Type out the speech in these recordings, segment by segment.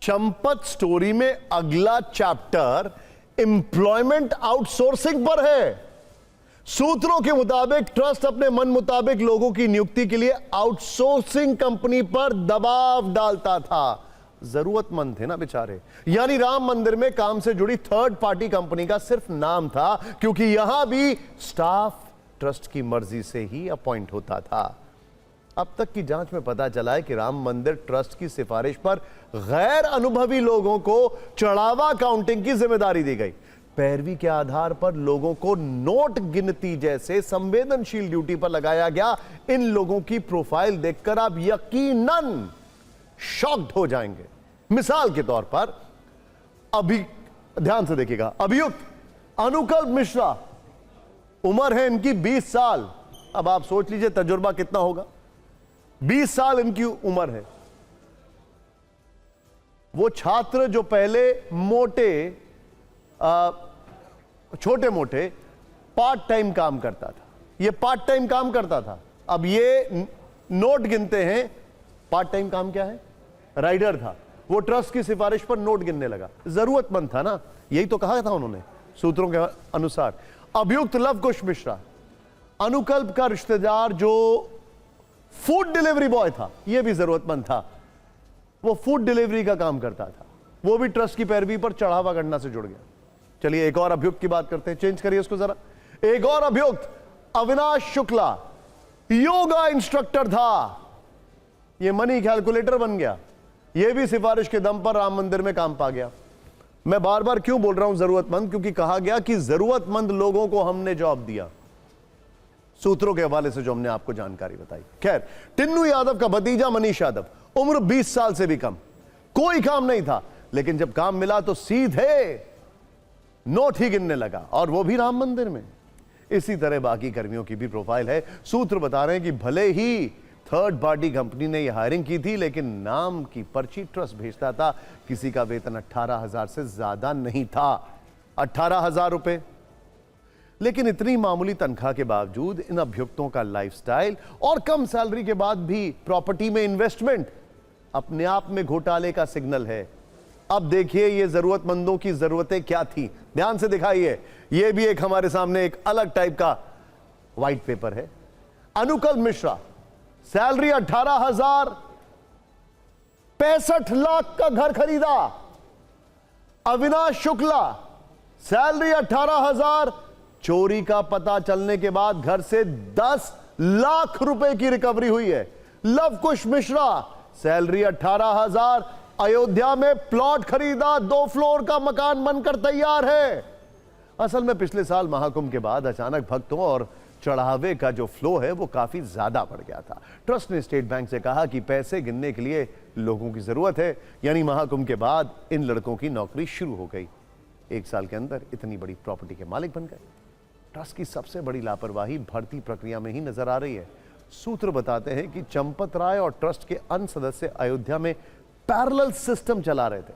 Champat story में अगला chapter employment outsourcing पर है। सूत्रों के मुताबिक ट्रस्ट अपने मन मुताबिक लोगों की नियुक्ति के लिए आउटसोर्सिंग कंपनी पर दबाव डालता था। जरूरतमंद थे ना बेचारे। यानी राम मंदिर में काम से जुड़ी थर्ड पार्टी कंपनी का सिर्फ नाम था, क्योंकि यहां भी स्टाफ ट्रस्ट की मर्जी से ही अपॉइंट होता था। अब तक की जांच में पता चला है कि राम मंदिर ट्रस्ट की सिफारिश पर गैर अनुभवी लोगों को चढ़ावा काउंटिंग की जिम्मेदारी दी गई। पैरवी के आधार पर लोगों को नोट गिनती जैसे संवेदनशील ड्यूटी पर लगाया गया। इन लोगों की प्रोफाइल देखकर आप यकीनन शॉक्ड हो जाएंगे। मिसाल के तौर पर अभी ध्यान से देखिएगा, अभियुक्त अनुकल्प मिश्रा, उम्र है इनकी 20 साल। अब आप सोच लीजिए तजुर्बा कितना होगा। 20 साल इनकी उम्र है। वो छात्र जो पहले छोटे मोटे पार्ट टाइम काम करता था, ये पार्ट टाइम काम करता था, अब ये नोट गिनते हैं। पार्ट टाइम काम क्या है? राइडर था। वो ट्रस्ट की सिफारिश पर नोट गिनने लगा। जरूरतमंद था ना, यही तो कहा था उन्होंने सूत्रों के अनुसार। अभियुक्त लवकुश मिश्रा, अनुकल्प का रिश्तेदार जो फूड डिलीवरी बॉय था, यह भी जरूरतमंद था। वो फूड डिलीवरी का काम करता था। वो भी ट्रस्ट की पैरवी पर चढ़ावा करना से जुड़ गया। चलिए एक और अभियुक्त की बात करते हैं, चेंज करिए इसको जरा। एक और अभियुक्त अविनाश शुक्ला, योगा इंस्ट्रक्टर था। ये मनी कैलकुलेटर बन गया। ये भी सिफारिश के दम पर राम मंदिर में काम पा गया। मैं बार बार क्यों बोल रहा हूं जरूरतमंद? क्योंकि कहा गया कि जरूरतमंद लोगों को हमने जॉब दिया, सूत्रों के हवाले से जो हमने आपको जानकारी बताई। खैर, टिन्नू यादव का भतीजा मनीष यादव, उम्र 20 साल से भी कम, कोई काम नहीं था, लेकिन जब काम मिला तो सीधे नोट ही गिनने लगा, और वो भी राम मंदिर में। इसी तरह बाकी कर्मियों की भी प्रोफाइल है। सूत्र बता रहे हैं कि भले ही थर्ड पार्टी कंपनी ने यह हायरिंग की थी, लेकिन नाम की पर्ची ट्रस्ट भेजता था। किसी का वेतन 18,000 से ज्यादा नहीं था, 18,000 रुपए। लेकिन इतनी मामूली तनख्वाह के बावजूद इन अभियुक्तों का लाइफस्टाइल और कम सैलरी के बाद भी प्रॉपर्टी में इन्वेस्टमेंट अपने आप में घोटाले का सिग्नल है। अब देखिए ये जरूरतमंदों की जरूरतें क्या थी, ध्यान से दिखाइए। ये भी एक हमारे सामने एक अलग टाइप का व्हाइट पेपर है। अनुकल्प मिश्रा, सैलरी 18,000, 65 लाख का घर खरीदा। अविनाश शुक्ला, सैलरी 18,000, चोरी का पता चलने के बाद घर से 10 लाख रुपए की रिकवरी हुई है। लवकुश मिश्रा, सैलरी 18,000, अयोध्या में प्लॉट खरीदा, 2 फ्लोर का मकान बनकर तैयार है। असल में पिछले साल महाकुंभ के बाद अचानक भक्तों और चढ़ावे का जो फ्लो है वो काफी ज्यादा बढ़ गया था। ट्रस्ट ने स्टेट बैंक से कहा कि पैसे गिनने के लिए लोगों की जरूरत है। यानी महाकुंभ के बाद इन लड़कों की नौकरी शुरू हो गई। 1 साल के अंदर इतनी बड़ी प्रॉपर्टी के मालिक बन गए। ट्रस्ट की सबसे बड़ी लापरवाही भर्ती प्रक्रिया में ही नजर आ रही है। सूत्र बताते हैं कि चंपत राय और ट्रस्ट के अन्य सदस्य अयोध्या में पैरेलल सिस्टम चला रहे थे।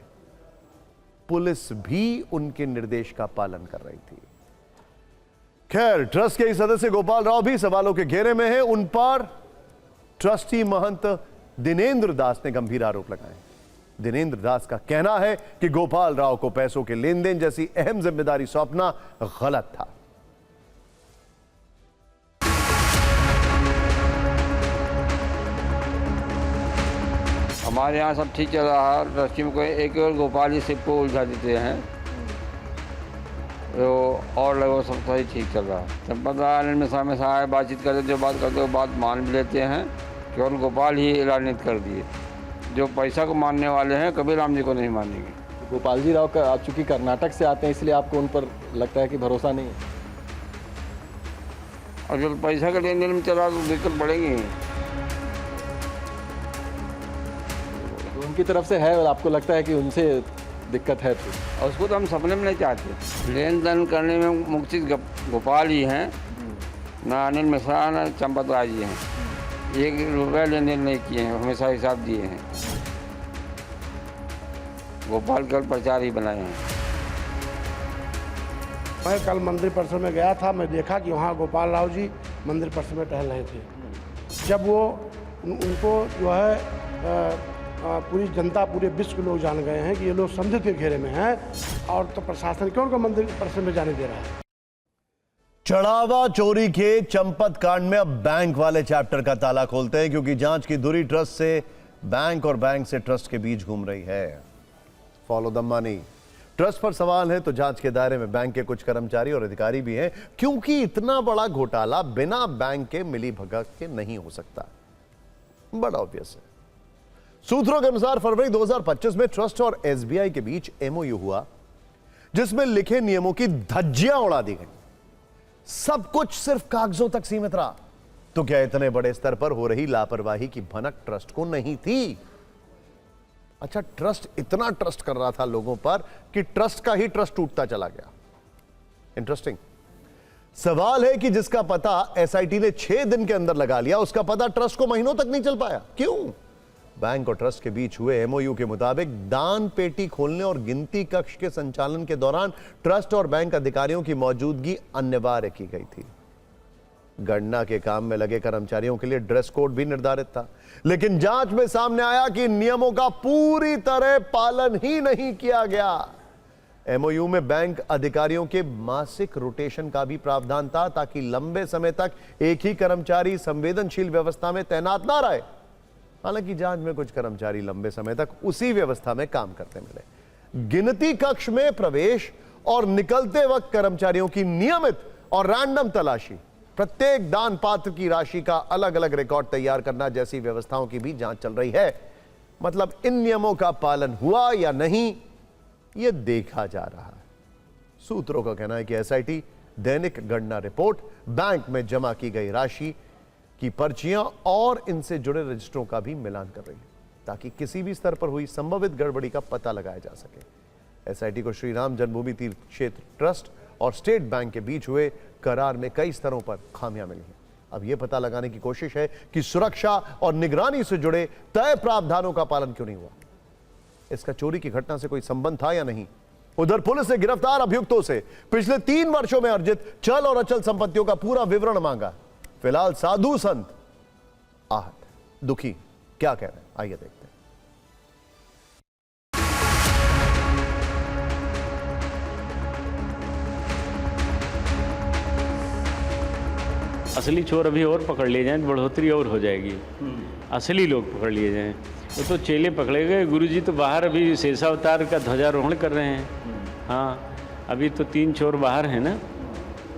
पुलिस भी उनके निर्देश का पालन कर रही थी। खैर, ट्रस्ट के ही सदस्य गोपाल राव भी सवालों के घेरे में हैं। उन पर ट्रस्टी महंत दिनेंद्र दास ने गंभीर आरोप लगाए। दिनेंद्र दास का कहना है कि गोपाल राव को पैसों के लेन देन जैसी अहम जिम्मेदारी सौंपना गलत था। हमारे यहाँ सब ठीक चल रहा है। ट्रस्टी में कोई एक और गोपाल जी सिप को उलझा देते हैं, तो और लगभग सब सही ठीक चल रहा है। चंपत राय में सामने आए, बातचीत करते, जो बात करते वो बात मान भी लेते हैं। केवल गोपाल ही एलानित कर दिए। जो पैसा को मानने वाले हैं कभी राम जी को नहीं मानेंगे। गोपाल जी राव का आप चूँकि कर्नाटक से आते हैं, इसलिए आपको उन पर लगता है कि भरोसा नहीं है। और जब पैसा का लेन देन में चला तो दिक्कत बढ़ेगी। उनकी तरफ से है और आपको लगता है कि उनसे दिक्कत है तो? और उसको तो हम सपने में नहीं चाहते। लेन देन करने में मुख्य गोपाल जी हैं, ना अनिल मिश्रा ना चंपत राय जी हैं। 1 रुपया लेन देन नहीं किए हैं, हमेशा हिसाब दिए हैं। गोपाल केवल प्रचार ही बनाए हैं। मैं कल मंदिर परिसर में गया था। मैं देखा कि वहाँ गोपाल राव जी मंदिर परिसर में टहल रहे थे। जब वो उनको जो है पूरी जनता, पूरे विश्व के लोग जान गए हैं कि ये लोग संदिग्ध के घेरे में हैं, और तो प्रशासन क्यों उनको मंदिर परिसर में जाने दे रहा है। चढ़ावा चोरी के चंपत कांड में अब बैंक वाले चैप्टर का ताला खोलते हैं, क्योंकि जांच की धुरी ट्रस्ट से बैंक और बैंक से ट्रस्ट के बीच घूम रही है। Follow the money. ट्रस्ट पर सवाल है तो जांच के दायरे में बैंक के कुछ कर्मचारी और अधिकारी भी हैं, क्योंकि इतना बड़ा घोटाला बिना बैंक के मिलीभगत के नहीं हो सकता। बड़ा ऑब्वियस है। सूत्रों के अनुसार फरवरी 2025 में ट्रस्ट और एसबीआई के बीच एमओयू हुआ, जिसमें लिखे नियमों की धज्जियां उड़ा दी गई। सब कुछ सिर्फ कागजों तक सीमित रहा। तो क्या इतने बड़े स्तर पर हो रही लापरवाही की भनक ट्रस्ट को नहीं थी? अच्छा, ट्रस्ट इतना ट्रस्ट कर रहा था लोगों पर कि ट्रस्ट का ही ट्रस्ट टूटता चला गया। इंटरेस्टिंग। सवाल है कि जिसका पता एसआईटी ने 6 दिन के अंदर लगा लिया, उसका पता ट्रस्ट को महीनों तक नहीं चल पाया। क्यों? बैंक और ट्रस्ट के बीच हुए एमओयू के मुताबिक दान पेटी खोलने और गिनती कक्ष के संचालन के दौरान ट्रस्ट और बैंक अधिकारियों की मौजूदगी अनिवार्य की गई थी। गणना के काम में लगे कर्मचारियों के लिए ड्रेस कोड भी निर्धारित था, लेकिन जांच में सामने आया कि नियमों का पूरी तरह पालन ही नहीं किया गया। एमओयू में बैंक अधिकारियों के मासिक रोटेशन का भी प्रावधान था, ताकि लंबे समय तक एक ही कर्मचारी संवेदनशील व्यवस्था में तैनात ना रहे। हालांकि जांच में कुछ कर्मचारी लंबे समय तक उसी व्यवस्था में काम करते मिले। गिनती कक्ष में प्रवेश और निकलते वक्त कर्मचारियों की नियमित और रैंडम तलाशी, प्रत्येक दान पात्र की राशि का अलग अलग रिकॉर्ड तैयार करना जैसी व्यवस्थाओं की भी जांच चल रही है। मतलब इन नियमों का पालन हुआ या नहीं, यह देखा जा रहा है। सूत्रों का कहना है कि एसआईटी दैनिक गणना रिपोर्ट, बैंक में जमा की गई राशि की पर्चियां और इनसे जुड़े रजिस्टरों का भी मिलान कर रही है, ताकि किसी भी स्तर पर हुई संभावित गड़बड़ी का पता लगाया जा सके। एसआईटी को श्री राम जन्मभूमि तीर्थ क्षेत्र ट्रस्ट और स्टेट बैंक के बीच हुए करार में कई स्तरों पर खामियां मिली हैं। अब यह पता लगाने की कोशिश है कि सुरक्षा और निगरानी से जुड़े तय प्रावधानों का पालन क्यों नहीं हुआ। इसका चोरी की घटना से कोई संबंध था या नहीं। उधर पुलिस ने गिरफ्तार अभियुक्तों से पिछले 3 वर्षों में अर्जित चल और अचल संपत्तियों का पूरा विवरण मांगा। फिलहाल साधु संत आहत, दुखी, क्या कह रहे हैं, आइए देखते हैं। असली चोर अभी और पकड़ लिए जाएं तो बढ़ोतरी और हो जाएगी। असली लोग पकड़ लिए जाएं। वो तो चेले पकड़े गए, गुरुजी तो बाहर अभी शेषावतार का ध्वजारोहण कर रहे हैं। हाँ, अभी तो 3 चोर बाहर हैं ना,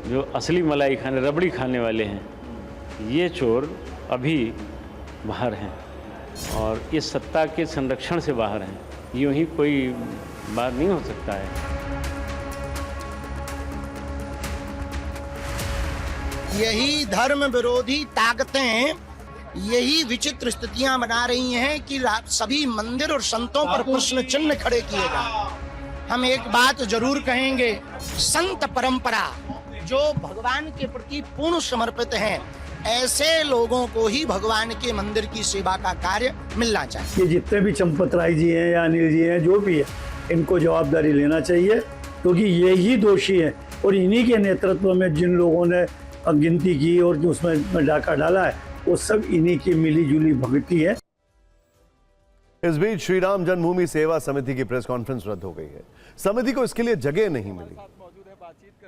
जो असली मलाई खाने, रबड़ी खाने वाले हैं। ये चोर अभी बाहर हैं और इस सत्ता के संरक्षण से बाहर हैं। यूँ ही कोई बात नहीं हो सकता है। यही धर्म विरोधी ताकतें यही विचित्र स्थितियां बना रही हैं कि सभी मंदिर और संतों पर प्रश्न चिन्ह खड़े किए जाए। हम एक बात जरूर कहेंगे, संत परंपरा जो भगवान के प्रति पूर्ण समर्पित हैं, ऐसे लोगों को ही भगवान के मंदिर की सेवा का कार्य मिलना चाहिए। ये जितने भी चंपत राय जी हैं या अनिल जी हैं, जो भी है, इनको जवाबदारी लेना चाहिए, क्योंकि ये ही दोषी है। और इन्हीं के नेतृत्व में जिन लोगों ने गिनती की और जो उसमें डाका डाला है, वो सब इन्हीं की मिली जुली भक्ति है। इस बीच श्री राम जन्मभूमि सेवा समिति की प्रेस कॉन्फ्रेंस रद्द हो गई है। समिति को इसके लिए जगह नहीं मिली।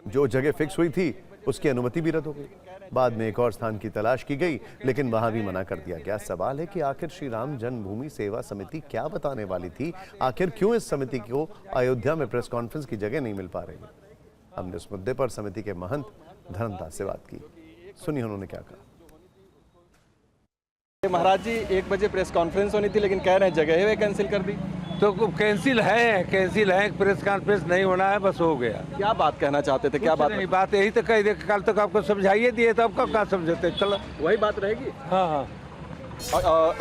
जो जगह फिक्स हुई थी उसकी अनुमति भी रद्द हो गई। बाद में एक और स्थान की तलाश की गई, लेकिन वहां भी मना कर दिया गया। सवाल है कि आखिर श्री राम जन्मभूमि सेवा समिति क्या बताने वाली थी? आखिर क्यों इस समिति को अयोध्या में प्रेस कॉन्फ्रेंस की जगह नहीं मिल पा रही है? हमने इस मुद्दे पर समिति के महंत धर्मदास से बात की। सुनिए उन्होंने क्या कहा। महाराज जी, 1 बजे प्रेस कॉन्फ्रेंस होनी थी, लेकिन कह रहे हैं जगह है कैंसिल कर दी। तो कैंसिल है, प्रेस कॉन्फ्रेंस नहीं होना है, बस हो गया। क्या बात कहना चाहते थे? क्या बात? नहीं, बात यही तो कही, कल तक आपको समझाइए दिए, तो आपका क्या समझते? चलो वही बात रहेगी। हाँ।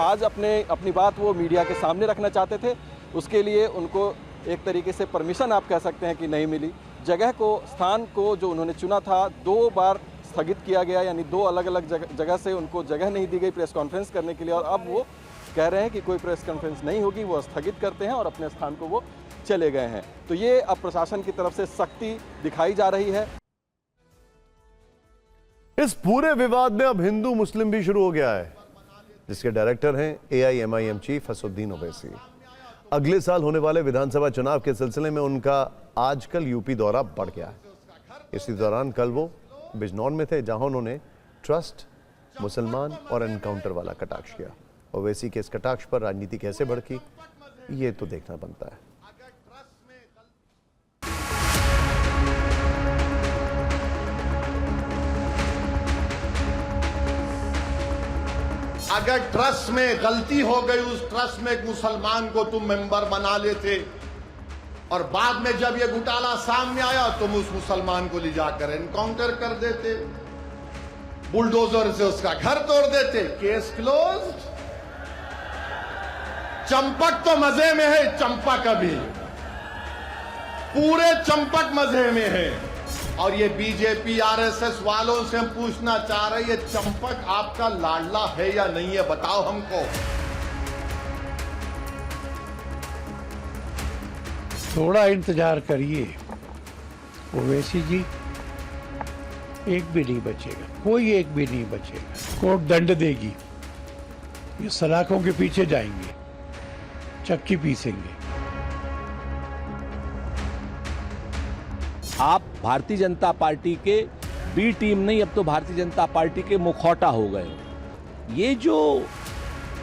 आज अपनी बात वो मीडिया के सामने रखना चाहते थे, उसके लिए उनको एक तरीके से परमिशन आप कह सकते हैं कि नहीं मिली। जगह को, स्थान को जो उन्होंने चुना था, 2 बार स्थगित किया गया, यानी 2 अलग अलग जगह से उनको जगह नहीं दी गई प्रेस कॉन्फ्रेंस करने के लिए। और अब वो कह रहे हैं कि कोई प्रेस कॉन्फ्रेंस नहीं होगी, वो स्थगित करते हैं और अपने स्थान को वो चले गए हैं। तो ये अब प्रशासन की तरफ से सख्ती दिखाई जा रही है। इस पूरे विवाद में अब हिंदू मुस्लिम भी शुरू हो गया है। जिसके डायरेक्टर हैं AIMIM चीफ असदुद्दीन ओवैसी। अगले साल होने वाले विधानसभा चुनाव के सिलसिले में उनका आजकल यूपी दौरा बढ़ गया है। इसी दौरान कल वो बिजनौर में थे, जहां उन्होंने ट्रस्ट, मुसलमान और एनकाउंटर वाला कटाक्ष किया। ओवैसी के इस कटाक्ष पर राजनीति कैसे भड़की, ये तो देखना बनता है। अगर ट्रस्ट में गलती हो गई, उस ट्रस्ट में एक मुसलमान को तुम मेंबर बना लेते और बाद में जब ये घोटाला सामने आया तुम उस मुसलमान को ले जाकर एनकाउंटर कर देते, बुलडोजर से उसका घर तोड़ देते, केस क्लोज्ड। चंपक तो मजे में है, चंपक अभी पूरे चंपक मजे में है। और ये बीजेपी RSS वालों से हम पूछना चाह रहे हैं, ये चंपक आपका लाडला है या नहीं है, बताओ हमको। थोड़ा इंतजार करिए, ओवैसी जी एक भी नहीं बचेगा, कोई एक भी नहीं बचेगा। कोर्ट दंड देगी, ये सलाखों के पीछे जाएंगे, चक्की पीसेंगे। आप भारतीय जनता पार्टी के बी टीम नहीं, अब तो भारतीय जनता पार्टी के मुखौटा हो गए। ये जो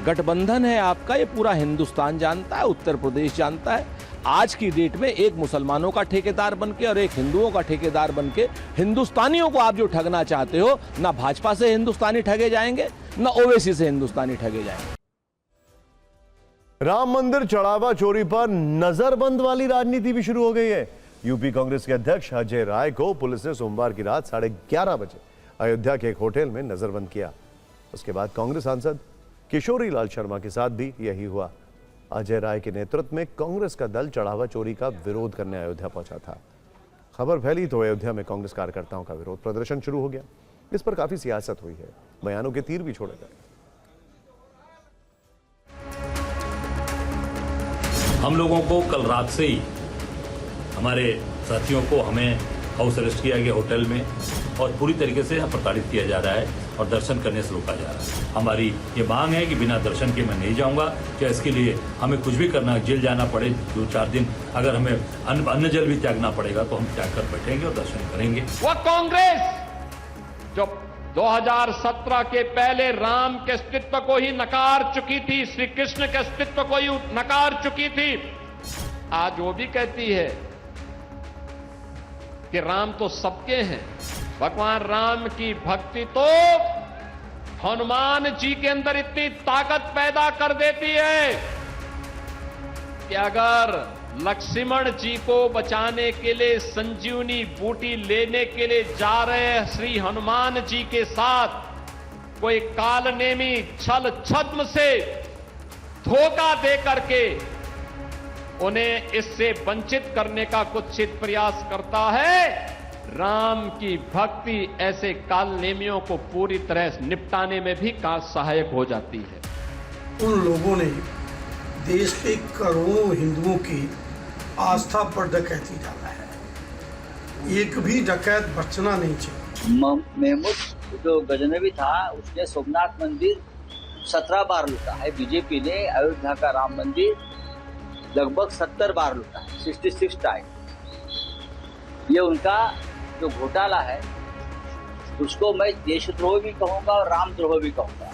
गठबंधन है आपका, ये पूरा हिंदुस्तान जानता है, उत्तर प्रदेश जानता है। आज की डेट में एक मुसलमानों का ठेकेदार बनके और एक हिंदुओं का ठेकेदार बनके हिंदुस्तानियों को आप जो ठगना चाहते हो, ना भाजपा से हिंदुस्तानी ठगे जाएंगे, ना ओवैसी से हिंदुस्तानी ठगे जाएंगे। राम मंदिर चढ़ावा चोरी पर नजरबंद वाली राजनीति भी शुरू हो गई है। यूपी कांग्रेस के अध्यक्ष अजय राय को पुलिस ने सोमवार की रात 11:30 बजे अयोध्या के एक होटल में नजरबंद किया। उसके बाद कांग्रेस सांसद किशोरी लाल शर्मा के साथ भी यही हुआ। अजय राय के नेतृत्व में कांग्रेस का दल चढ़ावा चोरी का विरोध करने अयोध्या पहुंचा था। खबर फैली तो अयोध्या में कांग्रेस कार्यकर्ताओं का विरोध प्रदर्शन शुरू हो गया। इस पर काफी सियासत हुई है, बयानों के तीर भी छोड़े गए। हम लोगों को कल रात से ही हमारे साथियों को हमें हाउस अरेस्ट किया गया होटल में और पूरी तरीके से प्रताड़ित किया जा रहा है और दर्शन करने से रोका जा रहा है। हमारी ये मांग है कि बिना दर्शन के मैं नहीं जाऊंगा, चाहे इसके लिए हमें कुछ भी करना, जेल जाना पड़े 2-4 दिन, अगर हमें अन्न जल भी त्यागना पड़ेगा तो हम त्याग कर बैठेंगे और दर्शन करेंगे। वह कांग्रेस जो 2017 के पहले राम के अस्तित्व को ही नकार चुकी थी, श्री कृष्ण के अस्तित्व को ही नकार चुकी थी, आज वो भी कहती है कि राम तो सबके हैं। भगवान राम की भक्ति तो हनुमान जी के अंदर इतनी ताकत पैदा कर देती है कि अगर लक्ष्मण जी को बचाने के लिए संजीवनी बूटी लेने के लिए जा रहे श्री हनुमान जी के साथ कोई कालनेमी छल छद्म से धोखा दे करके उन्हें इससे वंचित करने का कुत्सित प्रयास करता है, राम की भक्ति ऐसे कालनेमियों को पूरी तरह निपटाने में भी सहायक हो जाती है। उन लोगों ने देश के करोड़ों हिंदुओं की आस्था पर डकैती डाला है, एक भी डकैत बचना नहीं चाहिए। महमूद जो गजनवी था उसने सोमनाथ मंदिर 17 बार लूटा है, बीजेपी ने अयोध्या का राम मंदिर लगभग 70 बार लूटा है, 66 टाइम। ये उनका जो घोटाला है उसको मैं देशद्रोह भी कहूँगा और रामद्रोह भी कहूँगा।